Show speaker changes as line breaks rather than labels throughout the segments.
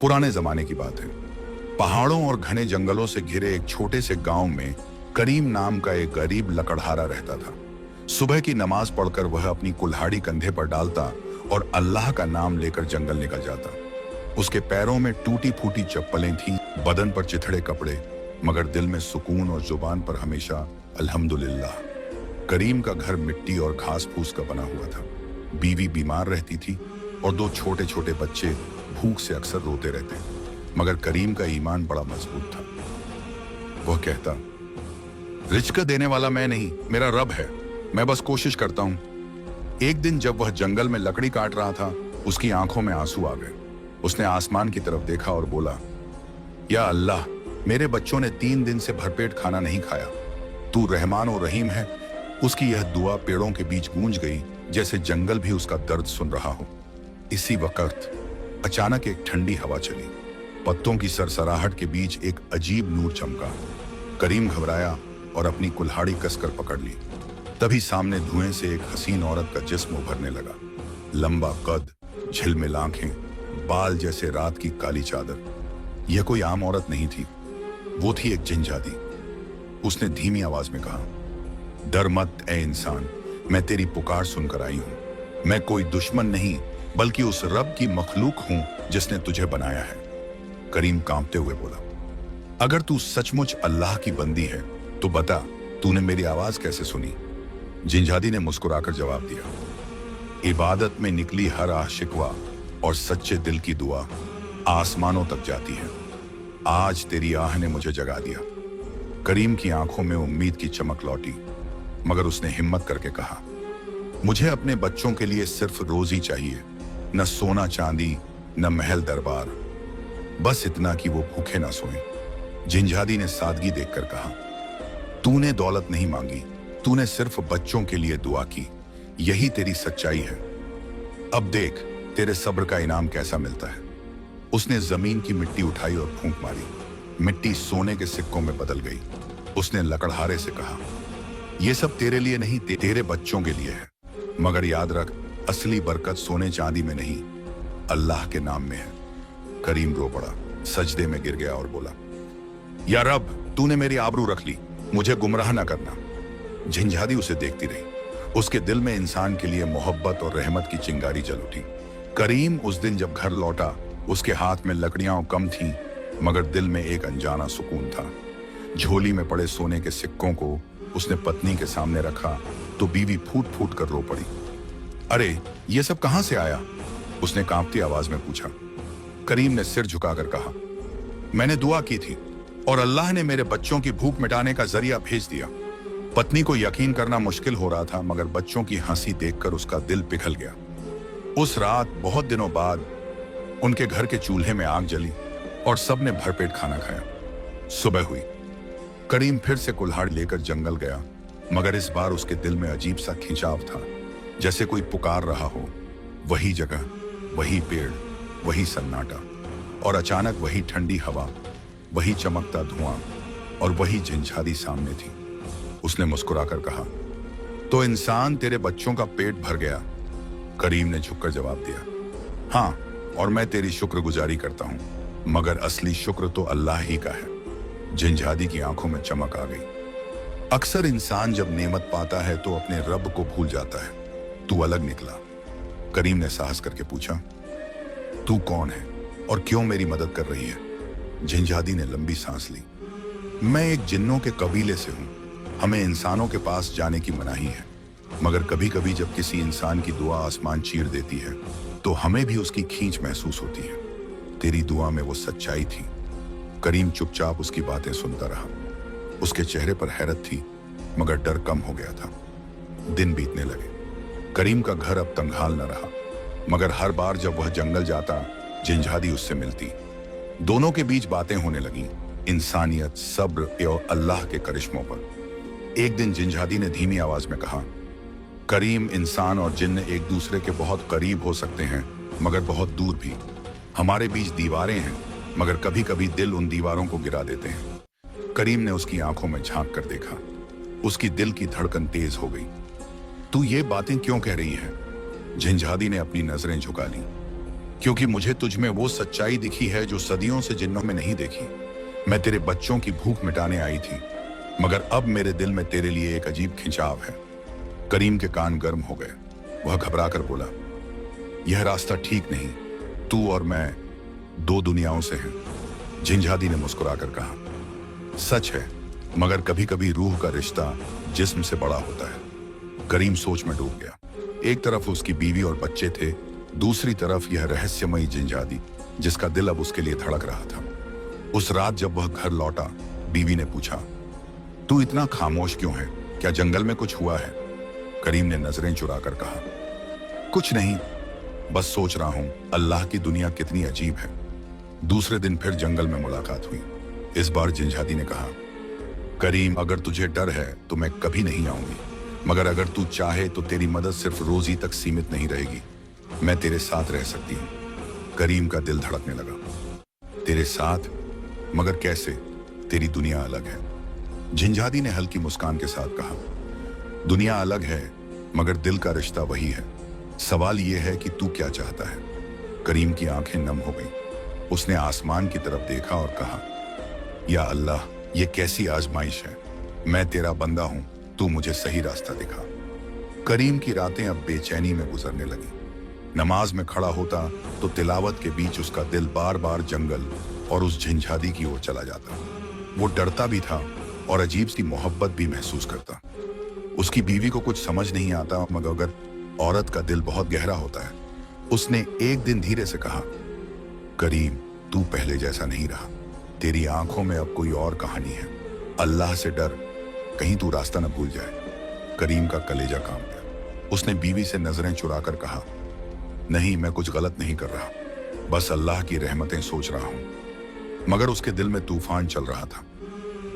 पुराने जमाने की बात है। पहाड़ों और घने जंगलों से घिरे एक छोटे से गांव में करीम नाम का एक गरीब लकड़हारा रहता था। सुबह की नमाज पढ़कर वह अपनी कुल्हाड़ी कंधे पर डालता और अल्लाह का नाम लेकर जंगल निकल जाता। उसके पैरों में टूटी फूटी चप्पलें थीं, बदन पर चिथड़े कपड़े, मगर दिल में सुकून और जुबान पर हमेशा अल्हम्दुलिल्लाह। करीम का घर मिट्टी और घास फूस का बना हुआ था। बीवी बीमार रहती थी और दो छोटे छोटे बच्चे भूख से अक्सर रोते रहते, मगर करीम का ईमान बड़ा मजबूत था। वह कहता, रिज्क देने वाला मैं नहीं, मेरा रब है, मैं बस कोशिश करता हूं। एक दिन जब वह जंगल में लकड़ी काट रहा था, उसकी आंखों में आंसू आ गए। उसने आसमान की तरफ देखा और बोला, या अल्लाह, मेरे बच्चों ने 3 दिन से भरपेट खाना नहीं खाया, तू रहमान और रहीम है। उसकी यह दुआ पेड़ों के बीच गूंज गई, जैसे जंगल भी उसका दर्द सुन रहा हो। इसी वक्त अचानक एक ठंडी हवा चली, पत्तों की सरसराहट के बीच एक अजीब नूर चमका। करीम घबराया और अपनी कुल्हाड़ी कसकर पकड़ ली। तभी सामने धुएं से एक हसीन औरत का जिस्म उभरने लगा। लंबा कद, झिलमिल आंखें, बाल जैसे रात की काली चादर। यह कोई आम औरत नहीं थी, वो थी एक जिनजादी। उसने धीमी आवाज में कहा, डर मत ए इंसान, मैं तेरी पुकार सुनकर आई हूं। मैं कोई दुश्मन नहीं, बल्कि उस रब की मखलूक हूं जिसने तुझे बनाया है। करीम कांपते हुए बोला, अगर तू सचमुच अल्लाह की बंदी है तो बता, तूने मेरी आवाज कैसे सुनी? जिनजादी ने मुस्कुराकर जवाब दिया, इबादत में निकली हर आह शिकवा और सच्चे दिल की दुआ आसमानों तक जाती है। आज तेरी आह ने मुझे जगा दिया। करीम की आंखों में उम्मीद की चमक लौटी, मगर उसने हिम्मत करके कहा, मुझे अपने बच्चों के लिए सिर्फ रोजी चाहिए, न सोना चांदी, न महल दरबार, बस इतना कि वो भूखे ना सोएं। जिनजादी ने सादगी देखकर कहा, तूने दौलत नहीं मांगी, तूने सिर्फ बच्चों के लिए दुआ की, यही तेरी सच्चाई है। अब देख तेरे सब्र का इनाम कैसा मिलता है। उसने जमीन की मिट्टी उठाई और फूंक मारी। मिट्टी सोने के सिक्कों में बदल गई। उसने लकड़हारे से कहा, यह सब तेरे लिए नहीं, तेरे बच्चों के लिए है, मगर याद रख, असली बरकत सोने चांदी में नहीं, अल्लाह के नाम में है। करीम रो पड़ा, सजदे में गिर गया और बोला, या रब, तूने मेरी आबरू रख ली, मुझे गुमराह ना करना। झिंझादी उसे देखती रही। उसके दिल में इंसान के लिए मोहब्बत और रहमत की चिंगारी जल उठी। करीम उस दिन जब घर लौटा, उसके हाथ में लकड़ियां कम थीं, मगर दिल में एक अनजाना सुकून था। झोली में पड़े सोने के सिक्कों को उसने पत्नी के सामने रखा तो बीवी फूट फूट कर रो पड़ी। अरे ये सब कहां से आया? उसने कांपती आवाज में पूछा। करीम ने सिर झुकाकर कहा, मैंने दुआ की थी और अल्लाह ने मेरे बच्चों की भूख मिटाने का जरिया भेज दिया। पत्नी को यकीन करना मुश्किल हो रहा था, मगर बच्चों की हंसी देखकर उसका दिल पिघल गया। उस रात बहुत दिनों बाद उनके घर के चूल्हे में आग जली और सबने भरपेट खाना खाया। सुबह हुई। करीम फिर से कुल्हाड़ी लेकर जंगल गया, मगर इस बार उसके दिल में अजीब सा खिंचाव था, जैसे कोई पुकार रहा हो। वही जगह, वही पेड़, वही सन्नाटा, और अचानक वही ठंडी हवा, वही चमकता धुआं और वही झिंझादी सामने थी। उसने मुस्कुराकर कहा, तो इंसान, तेरे बच्चों का पेट भर गया? करीम ने झुककर जवाब दिया, हाँ, और मैं तेरी शुक्रगुजारी करता हूं, मगर असली शुक्र तो अल्लाह ही का है। झिंझादी की आंखों में चमक आ गई। अक्सर इंसान जब नेमत पाता है तो अपने रब को भूल जाता है। तू अलग निकला। करीम ने साहस करके पूछा, तू कौन है और क्यों मेरी मदद कर रही है? झिंझादी ने लंबी सांस ली। मैं एक जिन्नों के कबीले से हूं। हमें इंसानों के पास जाने की मनाही है, मगर कभी कभी जब किसी इंसान की दुआ आसमान चीर देती है तो हमें भी उसकी खींच महसूस होती है। तेरी दुआ में वो सच्चाई थी। करीम चुपचाप उसकी बातें सुनता रहा। उसके चेहरे पर हैरत थी, मगर डर कम हो गया था। दिन बीतने लगे। करीम का घर अब तंगहाल न रहा, मगर हर बार जब वह जंगल जाता, झिंझादी उससे मिलती। दोनों के बीच बातें होने लगीं, इंसानियत, सब्र और अल्लाह के करिश्मों पर। एक दिन झिंझादी ने धीमी आवाज में कहा, करीम, इंसान और जिन्न एक दूसरे के बहुत करीब हो सकते हैं, मगर बहुत दूर भी। हमारे बीच दीवारें हैं, मगर कभी कभी दिल उन दीवारों को गिरा देते हैं। करीम ने उसकी आंखों में झांक कर देखा। उसकी दिल की धड़कन तेज हो गई। तू ये बातें क्यों कह रही है? झिंझादी ने अपनी नजरें झुका ली। क्योंकि मुझे तुझ में वो सच्चाई दिखी है जो सदियों से जिन्नों में नहीं देखी। मैं तेरे बच्चों की भूख मिटाने आई थी, मगर अब मेरे दिल में तेरे लिए एक अजीब खिंचाव है। करीम के कान गर्म हो गए। वह घबरा कर बोला, यह रास्ता ठीक नहीं। तू और मैं दो दुनियाओं से हैं। झिंझादी ने मुस्कुराकर कहा, सच है, मगर कभी कभी रूह का रिश्ता जिस्म से बड़ा होता है। करीम सोच में डूब गया। एक तरफ उसकी बीवी और बच्चे थे, दूसरी तरफ यह रहस्यमयी झिंझादी जिसका दिल अब उसके लिए धड़क रहा था। उस रात जब वह घर लौटा, बीवी ने पूछा, तू इतना खामोश क्यों है? क्या जंगल में कुछ हुआ है? करीम ने नजरें चुराकर कहा, कुछ नहीं, बस सोच रहा हूं अल्लाह की दुनिया कितनी अजीब है। दूसरे दिन फिर जंगल में मुलाकात हुई। इस बार झिंझादी ने कहा, करीम, अगर तुझे डर है तो मैं कभी नहीं आऊंगी, मगर अगर तू चाहे तो तेरी मदद सिर्फ रोजी तक सीमित नहीं रहेगी। मैं तेरे साथ रह सकती हूँ। करीम का दिल धड़कने लगा। तेरे साथ? मगर कैसे? तेरी दुनिया अलग है। झिंझादी ने हल्की मुस्कान के साथ कहा, दुनिया अलग है, मगर दिल का रिश्ता वही है। सवाल यह है कि तू क्या चाहता है? करीम की आंखें नम हो गईं। उसने आसमान की तरफ देखा और कहा, या अल्लाह, ये कैसी आजमाइश है। मैं तेरा बंदा हूं, तू मुझे सही रास्ता दिखा। करीम की रातें अब बेचैनी में गुजरने लगी। नमाज में खड़ा होता तो तिलावत के बीच उसका दिल बार बार जंगल और उस झिंझादी की ओर चला जाता। वो डरता भी था और अजीब सी मोहब्बत भी महसूस करता। उसकी बीवी को कुछ समझ नहीं आता, मगर अगर औरत का दिल बहुत गहरा होता है। उसने एक दिन धीरे से कहा, करीम, तू पहले जैसा नहीं रहा। तेरी आंखों में अब कोई और कहानी है। अल्लाह से डर, कहीं तू रास्ता न भूल जाए। करीम का कलेजा कांप गया। उसने बीवी से नजरें चुराकर कहा, नहीं, मैं कुछ गलत नहीं कर रहा, बस अल्लाह की रहमतें सोच रहा हूं। मगर उसके दिल में तूफान चल रहा था।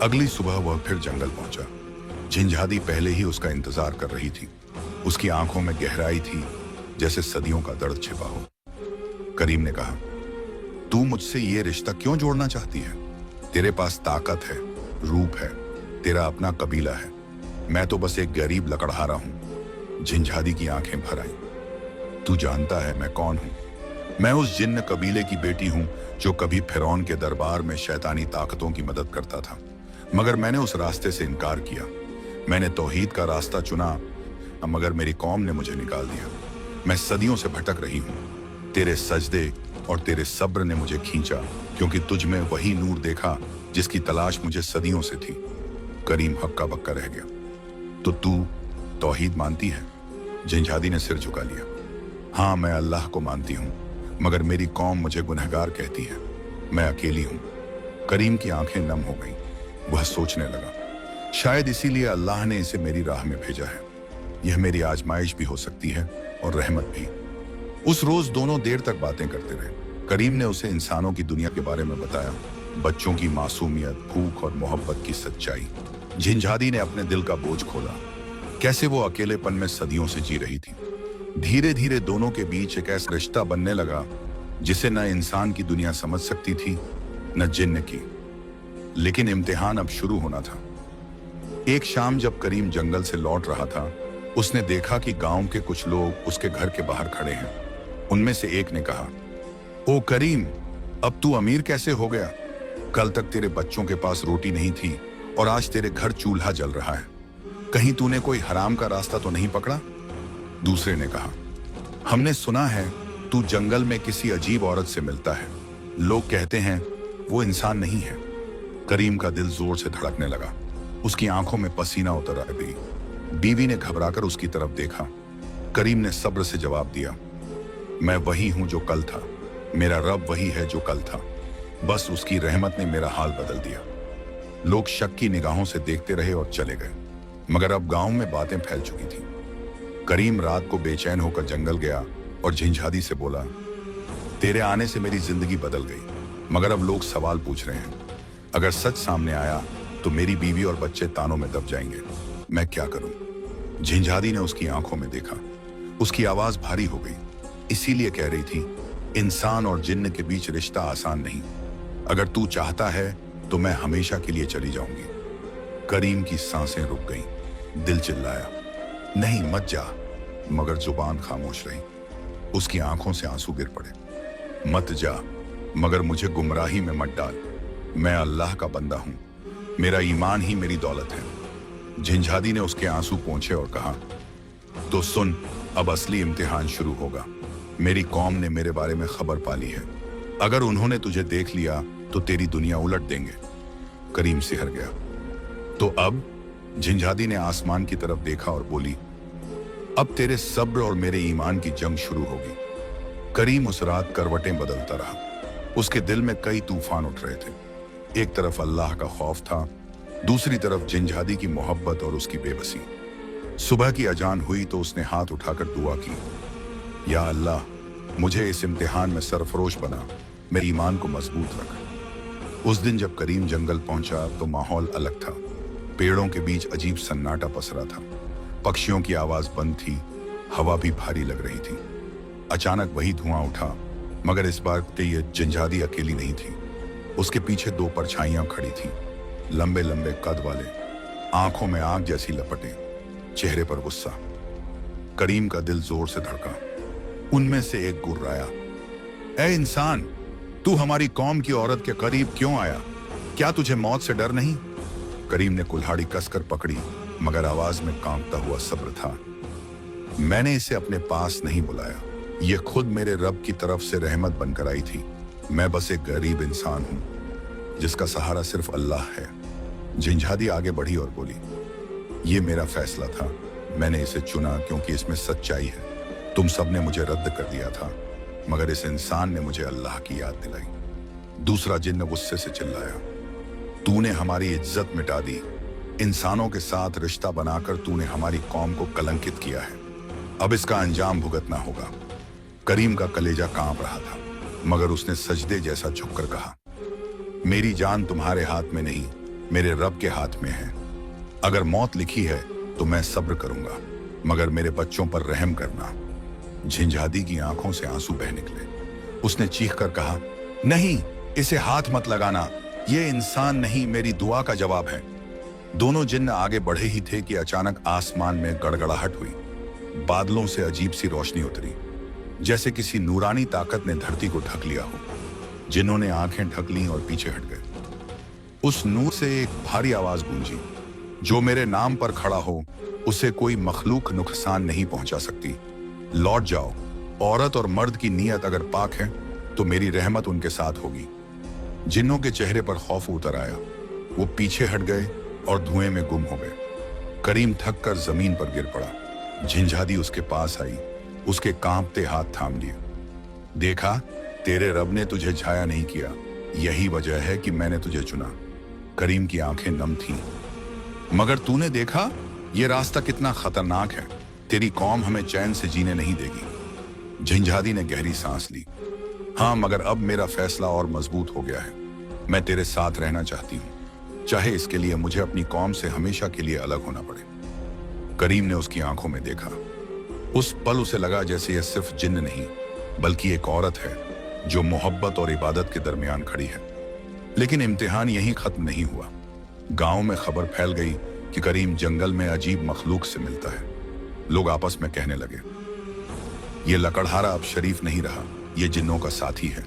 अगली सुबह वह फिर जंगल पहुंचा। झिंझादी पहले ही उसका इंतजार कर रही थी। उसकी आंखों में गहराई थी, जैसे सदियों का दर्द छिपा हो। करीम ने कहा, तू मुझसे ये रिश्ता क्यों जोड़ना चाहती है? तेरे पास ताकत है, रूप है, तेरा अपना कबीला है। मैं तो बस एक गरीब लकड़हारा हूं। झिंझादी की आंखें भर आईं। तू जानता है मैं कौन हूं? मैं उस जिन्न कबीले की बेटी हूं जो कभी फिरौन के दरबार में शैतानी ताकतों की मदद करता था, मगर मैंने उस रास्ते से इनकार किया। मैंने तौहीद का रास्ता चुना, मगर मेरी कौम ने मुझे निकाल दिया। मैं सदियों से भटक रही हूं। तेरे सजदे और तेरे सब्र ने मुझे खींचा, क्योंकि तुझ में वही नूर देखा जिसकी तलाश मुझे सदियों से थी। करीम हक्का बक्का रह गया। तो तू तौहीद मानती है? झिंझादी ने सिर झुका लिया। हाँ, मैं अल्लाह को मानती हूँ, मगर मेरी कौम मुझे गुनहगार कहती है। मैं अकेली हूँ। करीम की आंखें नम हो गईं। वह सोचने लगा, शायद इसीलिए अल्लाह ने इसे मेरी राह में भेजा है। यह मेरी आजमाइश भी हो सकती है और रहमत भी। उस रोज दोनों देर तक बातें करते रहे। करीम ने उसे इंसानों की दुनिया के बारे में बताया, बच्चों की मासूमियत, भूख और मोहब्बत की सच्चाई। झिंझादी ने अपने दिल का बोझ खोला, कैसे वो अकेलेपन में सदियों से जी रही थी। धीरे धीरे दोनों के बीच एक ऐसा रिश्ता बनने लगा जिसे न इंसान की दुनिया समझ सकती थी, न जिन्न की। लेकिन इम्तिहान अब शुरू होना था। एक शाम जब करीम जंगल से लौट रहा था, उसने देखा कि गांव के कुछ लोग उसके घर के बाहर खड़े हैं। उनमें से एक ने कहा, ओ करीम, अब तू अमीर कैसे हो गया? कल तक तेरे बच्चों के पास रोटी नहीं थी और आज तेरे घर चूल्हा जल रहा है। कहीं तूने कोई हराम का रास्ता तो नहीं पकड़ा? दूसरे ने कहा, हमने सुना है तू जंगल में किसी अजीब औरत से मिलता है। लोग कहते हैं वो इंसान नहीं है। करीम का दिल जोर से धड़कने लगा। उसकी आंखों में पसीना उतर आ गई। बीवी ने घबराकर उसकी तरफ देखा। करीम ने सब्र से जवाब दिया, मैं वही हूं जो कल था। मेरा रब वही है जो कल था। बस उसकी रहमत ने मेरा हाल बदल दिया। लोग शक की निगाहों से देखते रहे और चले गए, मगर अब गांव में बातें फैल चुकी थी। करीम रात को बेचैन होकर जंगल गया और झिंझादी से बोला, तेरे आने से मेरी जिंदगी बदल गई, मगर अब लोग सवाल पूछ रहे हैं। अगर सच सामने आया तो मेरी बीवी और बच्चे तानों में दब जाएंगे। मैं क्या करूं? झिंझादी ने उसकी आंखों में देखा। उसकी आवाज भारी हो गई। इसीलिए कह रही थी, इंसान और जिन्न के बीच रिश्ता आसान नहीं। अगर तू चाहता है तो मैं हमेशा के लिए चली जाऊंगी। करीम की सांसें रुक गईं। दिल चिल्लाया, नहीं मत जा, मगर जुबान खामोश रही। उसकी आंखों से आंसू गिर पड़े। मत जा, मगर मुझे गुमराही में मत डाल। मैं अल्लाह का बंदा हूं, मेरा ईमान ही मेरी दौलत है। झिंझादी ने उसके आंसू पोंछे और कहा, तो सुन, अब असली इम्तिहान शुरू होगा। मेरी कौम ने मेरे बारे में खबर पाली है, अगर उन्होंने तुझे देख लिया तो तेरी दुनिया उलट देंगे। करीम सिहर गया। तो अब? झिंझादी ने आसमान की तरफ देखा और बोली, अब तेरे सब्र और मेरे ईमान की जंग शुरू होगी। करीम उस रात करवटें बदलता रहा। उसके दिल में कई तूफान उठ रहे थे। एक तरफ अल्लाह का खौफ था, दूसरी तरफ झिंझादी की मोहब्बत और उसकी बेबसी। सुबह की अजान हुई तो उसने हाथ उठाकर दुआ की, या अल्लाह, मुझे इस इम्तिहान में सरफरोश बना, मेरे ईमान को मजबूत रख। उस दिन जब करीम जंगल पहुंचा तो माहौल अलग था। पेड़ों के बीच अजीब सन्नाटा पसरा था, पक्षियों की आवाज बंद थी, हवा भी भारी लग रही थी। अचानक वही धुआं उठा, मगर इस बार ये झिंझादी अकेली नहीं थी। उसके पीछे दो परछाइयां खड़ी थीं, लंबे लंबे कद वाले, आंखों में आग जैसी लपटें, चेहरे पर गुस्सा। करीम का दिल जोर से धड़का। उनमें से एक गुर्राया, ए इंसान, तू हमारी कौम की औरत के करीब क्यों आया? क्या तुझे मौत से डर नहीं? करीम ने कुल्हाड़ी कसकर पकड़ी, मगर आवाज में कांपता हुआ सब्र था। मैंने इसे अपने पास नहीं बुलाया, ये खुद मेरे रब की तरफ से रहमत बनकर आई थी। मैं बस एक गरीब इंसान हूं, जिसका सहारा सिर्फ अल्लाह है। झिंझादी आगे बढ़ी और बोली, ये मेरा फैसला था, मैंने इसे चुना क्योंकि इसमें सच्चाई है। तुम सबने मुझे रद्द कर दिया था, मगर इस इंसान ने मुझे अल्लाह की याद दिलाई। दूसरा जिन्न गुस्से से चिल्लाया, तूने हमारी इज्जत मिटा दी, इंसानों के साथ रिश्ता बनाकर तूने हमारी कौम को कलंकित किया है, अब इसका अंजाम भुगतना होगा। करीम का कलेजा कांप रहा था, मगर उसने सजदे जैसा झुककर कहा, मेरी जान तुम्हारे हाथ में नहीं, मेरे रब के हाथ में है। अगर मौत लिखी है तो मैं सब्र करूंगा, मगर मेरे बच्चों पर रहम करना। झिंझादी की आंखों से आंसू बह निकले। उसने चीख कर कहा, नहीं, इसे हाथ मत लगाना, ये इंसान नहीं, मेरी दुआ का जवाब है। दोनों जिन्न आगे बढ़े ही थे कि अचानक आसमान में गड़गड़ाहट हुई। बादलों से अजीब सी रोशनी उतरी, जैसे किसी नूरानी ताकत ने धरती को ढक लिया हो। जिन्हों ने आंखें ढक लीं और पीछे हट गए। उस नूर से एक भारी आवाज गूंजी, जो मेरे नाम पर खड़ा हो उसे कोई मखलूक नुकसान नहीं पहुंचा सकती। लौट जाओ, औरत और मर्द की नीयत अगर पाक है तो मेरी रहमत उनके साथ होगी। जिन्नों के चेहरे पर खौफ उतर आया, वो पीछे हट गए और धुएं में गुम हो गए। करीम थक कर जमीन पर गिर पड़ा। झिंझादी उसके पास आई, उसके कांपते हाथ थाम लिए। देखा, तेरे रब ने तुझे छाया नहीं किया, यही वजह है कि मैंने तुझे चुना। करीम की आंखें नम थीं। मगर तूने देखा, ये रास्ता कितना खतरनाक है, तेरी कौम हमें चैन से जीने नहीं देगी। झिंझादी ने गहरी सांस ली। हाँ, मगर अब मेरा फैसला और मजबूत हो गया है। मैं तेरे साथ रहना चाहती हूँ, चाहे इसके लिए मुझे अपनी कौम से हमेशा के लिए अलग होना पड़े। करीम ने उसकी आंखों में देखा। उस पल उसे लगा जैसे यह सिर्फ जिन्न नहीं, बल्कि एक औरत है जो मोहब्बत और इबादत के दरमियान खड़ी है। लेकिन इम्तिहान यहीं खत्म नहीं हुआ। गांव में खबर फैल गई कि करीम जंगल में अजीब मखलूक से मिलता है। लोग आपस में कहने लगे, ये लकड़हारा अब शरीफ नहीं रहा, ये जिन्नों का साथी है,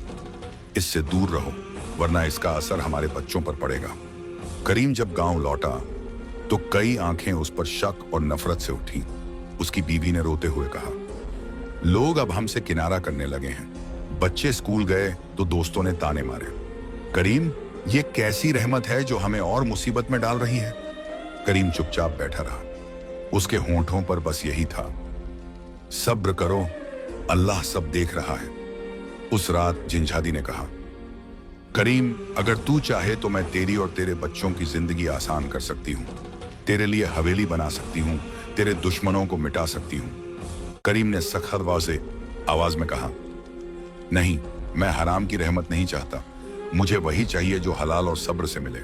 इससे दूर रहो, वरना इसका असर हमारे बच्चों पर पड़ेगा। करीम जब गांव लौटा तो कई आंखें उस पर शक और नफरत से उठी। उसकी बीवी ने रोते हुए कहा, लोग अब हमसे किनारा करने लगे हैं। बच्चे स्कूल गए तो दोस्तों ने ताने मारे। करीम, ये कैसी रहमत है जो हमें और मुसीबत में डाल रही है? करीम चुपचाप बैठा रहा। उसके होंठों पर बस यही था, सब्र करो, अल्लाह सब देख रहा है। उस रात झिंझादी ने कहा, करीम, अगर तू चाहे तो मैं तेरी और तेरे बच्चों की जिंदगी आसान कर सकती हूँ, तेरे लिए हवेली बना सकती हूँ, तेरे दुश्मनों को मिटा सकती हूँ। करीम ने सख्त वाज़े आवाज में कहा, नहीं, मैं हराम की रहमत नहीं चाहता, मुझे वही चाहिए जो हलाल और सब्र से मिले।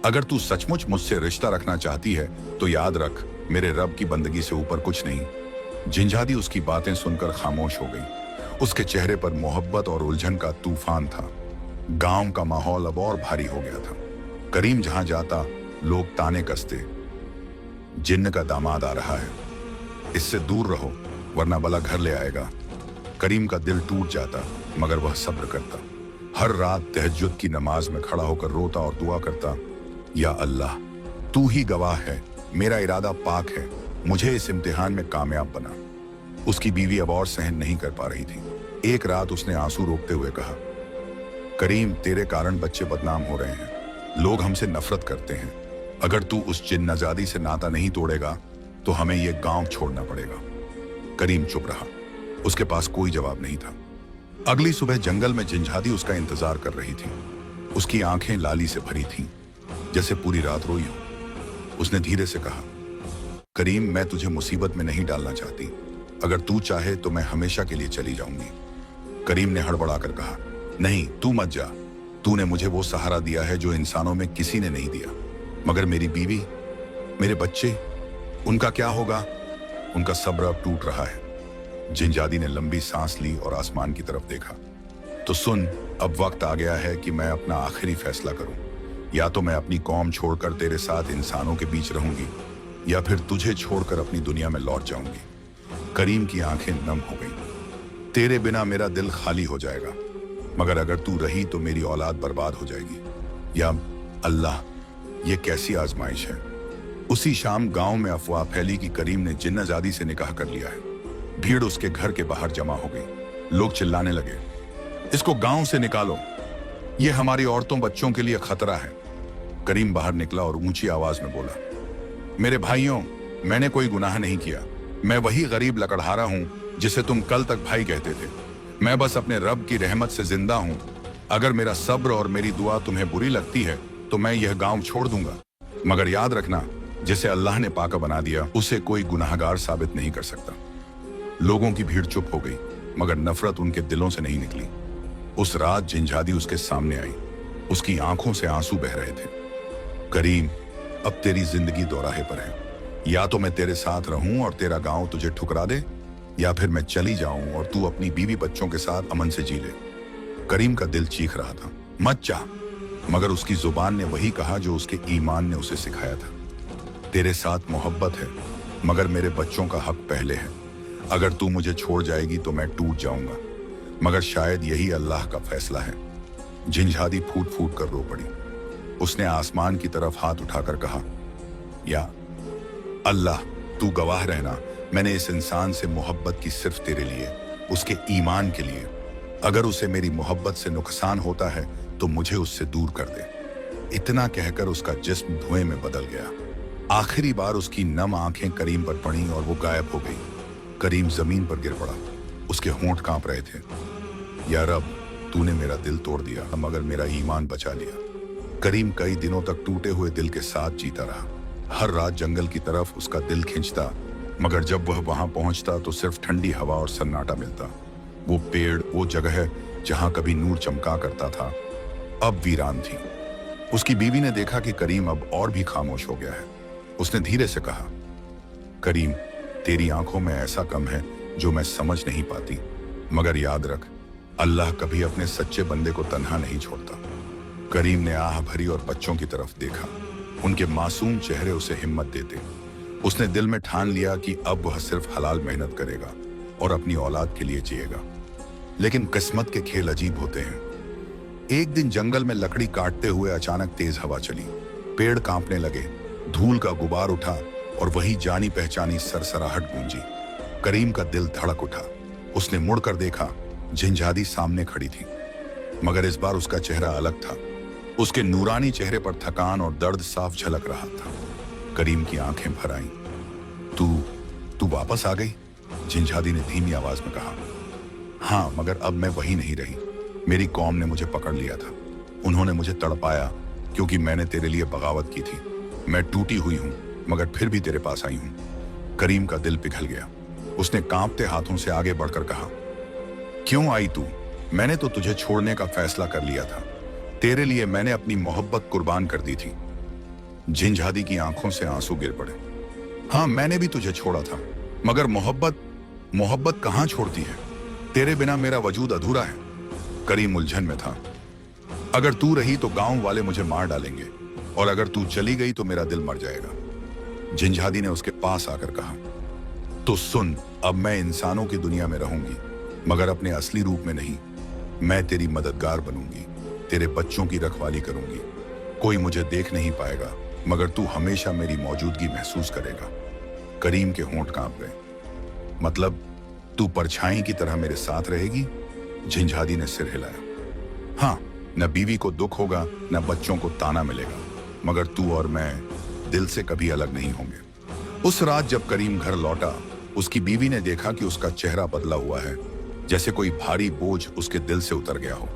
अगर तू सचमुच मुझसे रिश्ता रखना चाहती है तो याद रख, मेरे रब की बंदगी से ऊपर कुछ नहीं। झिंझादी उसकी बातें सुनकर खामोश हो गई। उसके चेहरे पर मोहब्बत और उलझन का तूफान था। गांव का माहौल अब और भारी हो गया था। करीम जहां जाता लोग ताने कसते, जिन्न का दामाद आ रहा है, इससे दूर रहो वरना बला घर ले आएगा। करीम का दिल टूट जाता, मगर वह सब्र करता। हर रात तहज्जुद की नमाज में खड़ा होकर रोता और दुआ करता, या अल्लाह, तू ही गवाह है, मेरा इरादा पाक है, मुझे इस इम्तिहान में कामयाब बना। उसकी बीवी अब और सहन नहीं कर पा रही थी। एक रात उसने आंसू रोकते हुए कहा, करीम, तेरे कारण बच्चे बदनाम हो रहे हैं, लोग हमसे नफरत करते हैं। अगर तू उस जिन्नजादी से नाता नहीं तोड़ेगा तो हमें यह गांव छोड़ना पड़ेगा। करीम चुप रहा, उसके पास कोई जवाब नहीं था। अगली सुबह जंगल में जिनझादी उसका इंतजार कर रही थी। उसकी आंखें लाली से भरी थीं, जैसे पूरी रात रोई हो। उसने धीरे से कहा, करीम, मैं तुझे मुसीबत में नहीं डालना चाहती, अगर तू चाहे तो मैं हमेशा के लिए चली जाऊंगी। करीम ने हड़बड़ाकर कहा, नहीं, तू मत जा। तूने मुझे वो सहारा दिया है जो इंसानों में किसी ने नहीं दिया। मगर मेरी बीवी, मेरे बच्चे, उनका क्या होगा? उनका सब्र अब टूट रहा है। जिनजादी ने लंबी सांस ली और आसमान की तरफ देखा। तो सुन, अब वक्त आ गया है कि मैं अपना आखिरी फैसला करूं। या तो मैं अपनी कौम छोड़कर तेरे साथ इंसानों के बीच रहूंगी, या फिर तुझे छोड़कर अपनी दुनिया में लौट जाऊंगी। करीम की आंखें नम हो गईं। तेरे बिना मेरा दिल खाली हो जाएगा, मगर अगर तू रही तो मेरी औलाद बर्बाद हो जाएगी। या अल्लाह, ये कैसी आजमाइश है। उसी शाम गांव में अफवाह फैली कि करीम ने जिन्नजादी से निकाह कर लिया है। भीड़ उसके घर के बाहर जमा हो गई। लोग चिल्लाने लगे, इसको गांव से निकालो, ये हमारी औरतों बच्चों के लिए खतरा है। करीम बाहर निकला और ऊंची आवाज में बोला, मेरे भाइयों, मैंने कोई गुनाह नहीं किया। मैं वही गरीब लकड़हारा हूं जिसे तुम कल तक भाई कहते थे। मैं बस अपने रब की रहमत से जिंदा हूं। अगर मेरा सब्र और मेरी दुआ तुम्हें बुरी लगती है तो मैं यह गांव छोड़ दूंगा, मगर याद रखना, जिसे अल्लाह ने पाका बना दिया उसे कोई गुनाहगार साबित नहीं कर सकता। लोगों की भीड़ चुप हो गई, मगर नफरत उनके दिलों से नहीं निकली। उस रात जिनजादी उसके सामने आई। उसकी आंखों से आंसू बह रहे थे। करीम, अब तेरी जिंदगी दोराहे पर है। या तो मैं तेरे साथ रहूं और तेरा गांव तुझे ठुकरा दे, या फिर मैं चली जाऊं और तू अपनी बीवी बच्चों के साथ अमन से जी ले। करीम का दिल चीख रहा था, मत जा, मगर उसकी जुबान ने वही कहा जो उसके ईमान ने उसे सिखाया था। तेरे साथ मोहब्बत है, मगर मेरे बच्चों का हक पहले है। अगर तू मुझे छोड़ जाएगी तो मैं टूट जाऊंगा, मगर शायद यही अल्लाह का फैसला है। जिनझादी फूट फूट कर रो पड़ी। उसने आसमान की तरफ हाथ उठाकर कहा, या अल्लाह, तू गवाह रहना, मैंने इस इंसान से मोहब्बत की सिर्फ तेरे लिए, उसके ईमान के लिए। अगर उसे मेरी मोहब्बत से नुकसान होता है तो मुझे उससे दूर कर दे। इतना कहकर उसका जिस्म धुएं में बदल गया। आखिरी बार उसकी नम आंखें करीम पर पड़ी और वो गायब हो गई। करीम जमीन पर गिर पड़ा। उसके होंठ कांप रहे थे। या रब, तूने मेरा दिल तोड़ दिया, मगर मेरा ईमान बचा लिया। करीम कई दिनों तक टूटे हुए दिल के साथ जीता रहा। हर रात जंगल की तरफ उसका दिल खिंचता, मगर जब वह वहां पहुंचता तो सिर्फ ठंडी हवा और सन्नाटा मिलता। वो पेड़, वो जगह जहां कभी नूर चमका करता था, अब वीरान थी। उसकी बीवी ने देखा कि करीम अब और भी खामोश हो गया है। उसने धीरे से कहा, करीम, तेरी आंखों में ऐसा कम है जो मैं समझ नहीं पाती, मगर याद रख, अल्लाह कभी अपने सच्चे बंदे को तन्हा नहीं छोड़ता। करीम ने आह भरी और बच्चों की तरफ देखा। उनके मासूम चेहरे उसे हिम्मत देते। उसने दिल में ठान लिया कि अब वह सिर्फ हलाल मेहनत करेगा और अपनी औलाद के लिए जिएगा। लेकिन किस्मत के खेल अजीब होते हैं। एक दिन जंगल में लकड़ी काटते हुए अचानक तेज हवा चली। पेड़ कांपने लगे, धूल का गुबार उठा और वही जानी पहचानी सरसराहट गूंजी। करीम का दिल धड़क उठा। उसने मुड़कर देखा, जिनझादी सामने खड़ी थी, मगर इस बार उसका चेहरा अलग था। उसके नूरानी चेहरे पर थकान और दर्द साफ झलक रहा था। करीम की आंखें भर आईं। तू वापस आ गई? जिनझादी ने धीमी आवाज में कहा। हाँ, मगर अब मैं वही नहीं रही। मेरी कौम ने मुझे पकड़ लिया था। उन्होंने मुझे तड़पाया क्योंकि मैंने तेरे लिए बगावत की थी। मैं टूटी हुई हूं, मगर फिर भी तेरे पास आई हूं। करीम का दिल पिघल गया। उसने कांपते हाथों से आगे बढ़कर कहा, क्यों आई तू? मैंने तो तुझे छोड़ने का फैसला कर लिया था। तेरे लिए मैंने अपनी मोहब्बत कुर्बान कर दी थी। जिनझादी की आंखों से आंसू गिर पड़े। हाँ, मैंने भी तुझे छोड़ा था, मगर मोहब्बत कहां छोड़ती है? तेरे बिना मेरा वजूद अधूरा है। करीम उलझन में था। अगर तू रही तो गांव वाले मुझे मार डालेंगे, और अगर तू चली गई तो मेरा दिल मर जाएगा। जिनझादी ने उसके पास आकर कहा, तो सुन, अब मैं इंसानों की दुनिया में रहूंगी, मगर अपने असली रूप में नहीं। मैं तेरी मददगार बनूंगी, तेरे बच्चों की रखवाली करूंगी। कोई मुझे देख नहीं पाएगा, मगर तू हमेशा मेरी मौजूदगी महसूस करेगा। करीम के होंठ कांप गए। मतलब तू परछाई की तरह मेरे साथ रहेगी? झंझादी ने सिर हिलाया। हाँ, न बीवी को दुख होगा, न बच्चों को ताना मिलेगा, मगर तू और मैं दिल से कभी अलग नहीं होंगे। उस रात जब करीम घर लौटा, उसकी बीवी ने देखा कि उसका चेहरा बदला हुआ है, जैसे कोई भारी बोझ उसके दिल से उतर गया हो।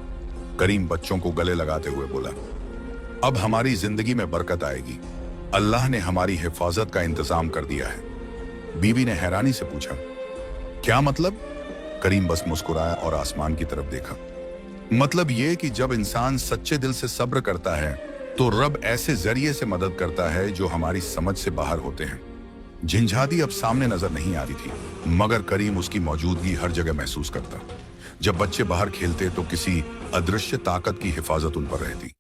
करीम बच्चों को गले लगाते हुए बोला, अब हमारी जिंदगी में बरकत आएगी। अल्लाह ने हमारी हिफाजत का इंतजाम कर दिया है। बीवी ने हैरानी से पूछा, क्या मतलब? करीम बस मुस्कुराया और आसमान की तरफ देखा। मतलब ये कि जब इंसान सच्चे दिल से सब्र करता है तो रब ऐसे जरिए से मदद करता है जो हमारी समझ से बाहर होते हैं। झंझादी अब सामने नजर नहीं आ रही थी, मगर करीम उसकी मौजूदगी हर जगह महसूस करता। जब बच्चे बाहर खेलते तो किसी अदृश्य ताकत की हिफाजत उन पर रहती।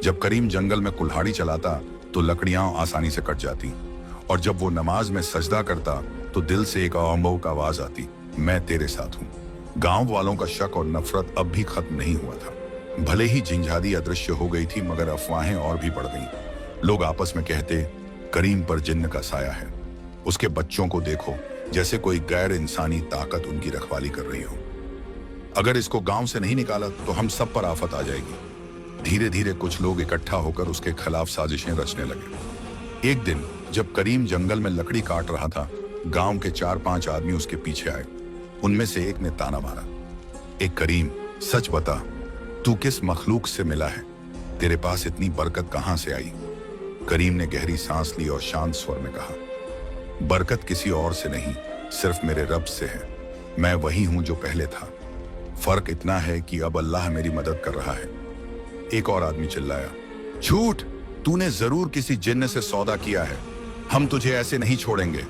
जब करीम जंगल में कुल्हाड़ी चलाता तो लकड़ियां आसानी से कट जाती, और जब वो नमाज में सजदा करता तो दिल से एक अम्बोक आवाज आती, मैं तेरे साथ हूँ। गांव वालों का शक और नफरत अब भी खत्म नहीं हुआ था। भले ही झंझादी अदृश्य हो गई थी, मगर अफवाहें और भी बढ़ गईं। लोग आपस में कहते, करीम पर जिन्न का साया है। उसके बच्चों को देखो, जैसे कोई गैर इंसानी ताकत उनकी रखवाली कर रही हो। अगर इसको गांव से नहीं निकाला तो हम सब पर आफत आ जाएगी। धीरे धीरे कुछ लोग इकट्ठा होकर उसके खिलाफ साजिशें रचने लगे। एक दिन जब करीम जंगल में लकड़ी काट रहा था, गांव के 4-5 आदमी उसके पीछे आए। उनमें से एक ने ताना मारा, एक करीम, सच बता, तू किस मखलूक से मिला है? तेरे पास इतनी बरकत कहां से आई? करीम ने गहरी सांस ली और शांत स्वर में कहा, बरकत किसी और से नहीं, सिर्फ मेरे रब से है। मैं वही हूं जो पहले था। फर्क इतना है कि अब अल्लाह मेरी मदद कर रहा है। एक और आदमी चिल्लाया, झूठ, तूने जरूर किसी जिन्न से सौदा किया है। हम तुझे ऐसे नहीं छोड़ेंगे।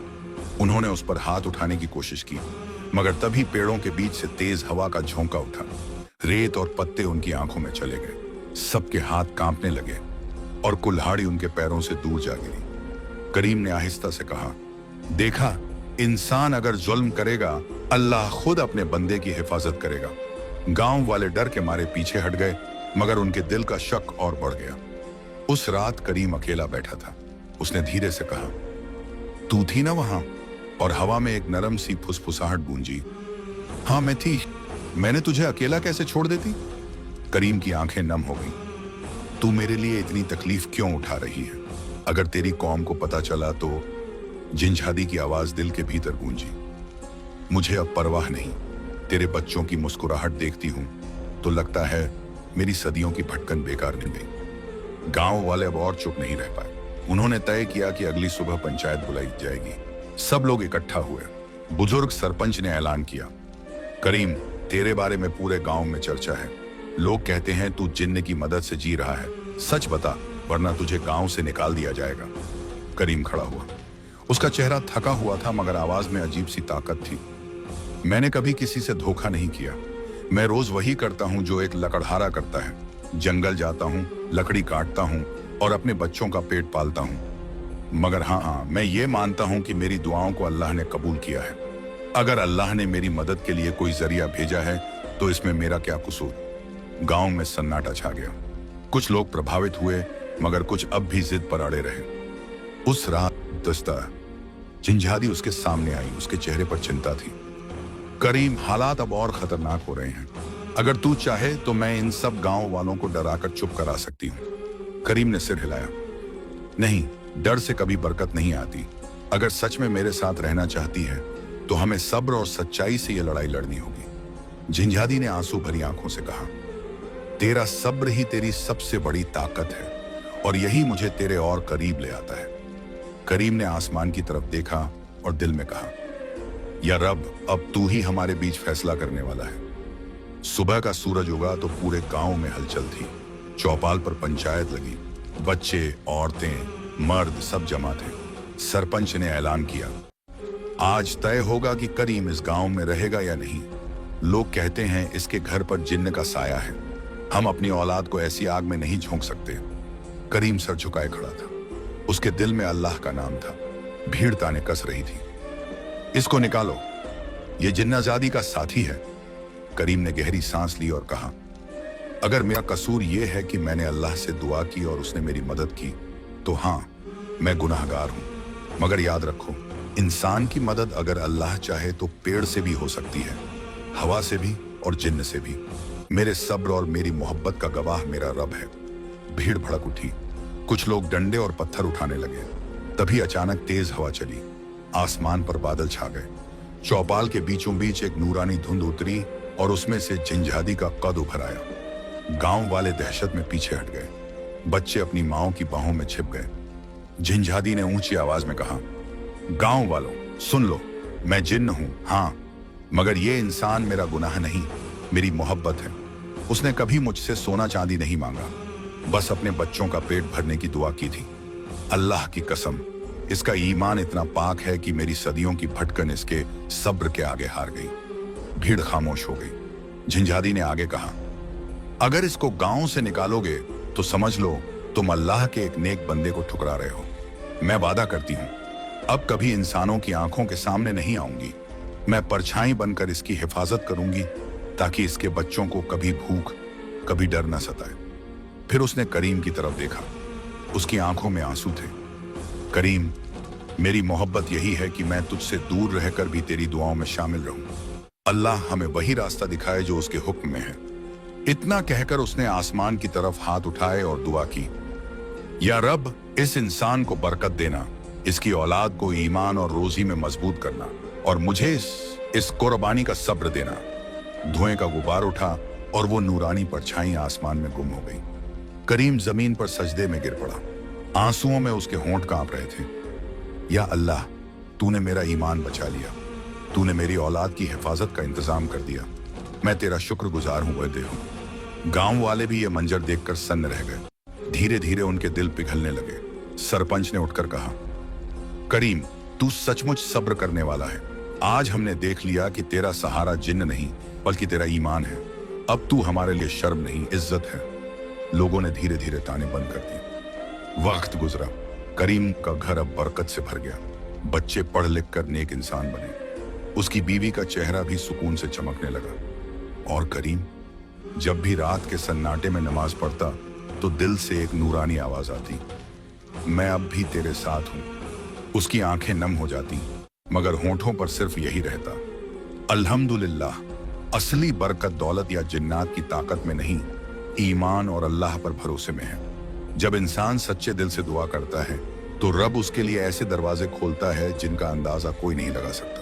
उन्होंने उस पर हाथ उठाने की कोशिश की, मगर तभी पेड़ों के बीच से तेज हवा का झोंका उठा। रेत और पत्ते उनकी आंखों में चले गए। सबके हाथ कांपने लगे और कुल्हाड़ी उनके पैरों से दूर जा गिरी। करीम ने आहिस्ता से कहा, देखा, इंसान अगर जुल्म करेगा, अल्लाह खुद अपने बंदे की हिफाजत करेगा। गांव वाले डर के मारे पीछे हट गए, मगर उनके दिल का शक और बढ़ गया। उस रात करीम अकेला बैठा था। उसने धीरे से कहा, तू थी ना वहां? और हवा में एक नरम सी फुसफुसाहट गूंजी। हाँ, मैं थी। मैंने तुझे अकेला कैसे छोड़ देती? करीम की आंखें नम हो गईं। तू मेरे लिए इतनी तकलीफ क्यों उठा रही है? अगर तेरी कौम को पता चला तो? झंझादी की आवाज दिल के भीतर गूंजी। मुझे अब परवाह नहीं। तेरे बच्चों की मुस्कुराहट देखती हूं तो लगता है मेरी सदियों की भटकन बेकार नहीं गई। गांव वाले अब और चुप नहीं रह पाए। उन्होंने तय किया कि अगली सुबह पंचायत बुलाई जाएगी। सब लोग इकट्ठा हुए। बुजुर्ग सरपंच ने ऐलान किया, करीम, तेरे बारे में पूरे गांव में चर्चा है। लोग कहते हैं तू जिन्न की मदद से जी रहा है। सच बता, वरना तुझे गांव से निकाल दिया जाएगा। करीम खड़ा हुआ। उसका चेहरा थका हुआ था, मगर आवाज में अजीब सी ताकत थी। मैंने कभी किसी से धोखा नहीं किया। मैं रोज वही करता हूं जो एक लकड़हारा करता है। जंगल जाता हूं, लकड़ी काटता हूं और अपने बच्चों का पेट पालता हूं। मगर हाँ, मैं ये मानता हूं कि मेरी दुआओं को अल्लाह ने कबूल किया है। अगर अल्लाह ने मेरी मदद के लिए कोई जरिया भेजा है तो इसमें मेरा क्या कसूर? गांव में सन्नाटा छा गया। कुछ लोग प्रभावित हुए, मगर कुछ अब भी जिद पर अड़े रहे। उस रात दस्ता झंझादी उसके सामने आई। उसके चेहरे पर चिंता थी। करीम, हालात अब और खतरनाक हो रहे हैं। अगर तू चाहे तो मैं इन सब गांव वालों को डराकर चुप करा सकती हूँ। करीम ने सिर हिलाया। नहीं, डर से कभी बरकत नहीं आती। अगर सच में मेरे साथ रहना चाहती है तो हमें सब्र और सच्चाई से यह लड़ाई लड़नी होगी। झंझादी ने आंसू भरी आंखों से कहा, तेरा सब्र ही तेरी सबसे बड़ी ताकत है और यही मुझे तेरे और करीब ले आता है। करीम ने आसमान की तरफ देखा और दिल में कहा, या रब, अब तू ही हमारे बीच फैसला करने वाला है। सुबह का सूरज उगा तो पूरे गांव में हलचल थी। चौपाल पर पंचायत लगी। बच्चे, औरतें, मर्द सब जमा थे। सरपंच ने ऐलान किया, आज तय होगा कि करीम इस गांव में रहेगा या नहीं। लोग कहते हैं इसके घर पर जिन्न का साया है। हम अपनी औलाद को ऐसी आग में नहीं झोंक सकते। करीम सर झुकाए खड़ा था। उसके दिल में अल्लाह का नाम था। भीड़ ताने कस रही थी, इसको निकालो, ये जिन्नाजादी का साथी है। करीम ने गहरी सांस ली और कहा, अगर मेरा कसूर यह है कि मैंने अल्लाह से दुआ की और उसने मेरी मदद की, तो हाँ, मैं गुनाहगार हूं। मगर याद रखो, इंसान की मदद अगर अल्लाह चाहे तो पेड़ से भी हो सकती है, हवा से भी और जिन्न से भी। मेरे सब्र और मेरी मोहब्बत का गवाह मेरा रब है। भीड़ भड़क उठी, कुछ लोग डंडे और पत्थर उठाने लगे। तभी अचानक तेज हवा चली, आसमान पर बादल छा गए। चौपाल के बीचों बीच एक नूरानी धुंध उतरी और उसमें से झंझादी का कद उभर आया। गांव वाले दहशत में पीछे हट गए, बच्चे अपनी माओं की बाहों में छिप गए। झंझादी ने ऊंची आवाज में कहा, गांव वालों सुन लो, मैं जिन्न हूं, हाँ, मगर ये इंसान मेरा गुनाह नहीं, मेरी मोहब्बत है। उसने कभी मुझसे सोना चांदी नहीं मांगा, बस अपने बच्चों का पेट भरने की दुआ की थी। अल्लाह की कसम, इसका ईमान इतना पाक है कि मेरी सदियों की भटकन इसके सब्र के आगे हार गई। भीड़ खामोश हो गई। झंझादी ने आगे कहा, अगर इसको गांव से निकालोगे तो समझ लो तुम अल्लाह के एक नेक बंदे को ठुकरा रहे हो। मैं वादा करती हूं, अब कभी इंसानों की आंखों के सामने नहीं आऊंगी। मैं परछाई बनकर इसकी हिफाजत करूंगी ताकि इसके बच्चों को कभी भूख, कभी डर न सताए। फिर उसने करीम की तरफ देखा, उसकी आंखों में आंसू थे। करीम, मेरी मोहब्बत यही है कि मैं तुझसे दूर रहकर भी तेरी दुआओं में शामिल रहूं। अल्लाह हमें वही रास्ता दिखाए जो उसके हुक्म में है। इतना कहकर उसने आसमान की तरफ हाथ उठाए और दुआ की, या रब, इस इंसान को बरकत देना, इसकी औलाद को ईमान और रोजी में मजबूत करना, और मुझे इस कुर्बानी का सब्र देना। धुएं का गुबार उठा और वो नूरानी परछाई आसमान में गुम हो गई। करीम जमीन पर सजदे में गिर पड़ा, आंसुओं में उसके होंठ कांप रहे थे। या अल्लाह, तूने मेरा ईमान बचा लिया, तूने मेरी औलाद की हिफाजत का इंतजाम कर दिया। मैं तेरा शुक्रगुजार हूं वहदे हूं। गांव वाले भी ये मंजर देखकर सन्न रह गए। धीरे धीरे उनके दिल पिघलने लगे। सरपंच ने उठकर कहा, करीम, तू सचमुच सब्र करने वाला है। आज हमने देख लिया कि तेरा सहारा जिन्न नहीं बल्कि तेरा ईमान है। अब तू हमारे लिए शर्म नहीं, इज्जत है। लोगों ने धीरे धीरे ताने बंद कर दिए। वक्त गुजरा, करीम का घर अब बरकत से भर गया। बच्चे पढ़ लिख कर नेक इंसान बने। उसकी बीवी का चेहरा भी सुकून से चमकने लगा। और करीम जब भी रात के सन्नाटे में नमाज पढ़ता तो दिल से एक नूरानी आवाज आती, मैं अब भी तेरे साथ हूं। उसकी आंखें नम हो जाती, मगर होंठों पर सिर्फ यही रहता, अल्हम्दुलिल्लाह। असली बरकत दौलत या जिन्नात की ताकत में नहीं, ईमान और अल्लाह पर भरोसे में है। जब इंसान सच्चे दिल से दुआ करता है तो रब उसके लिए ऐसे दरवाजे खोलता है जिनका अंदाजा कोई नहीं लगा सकता।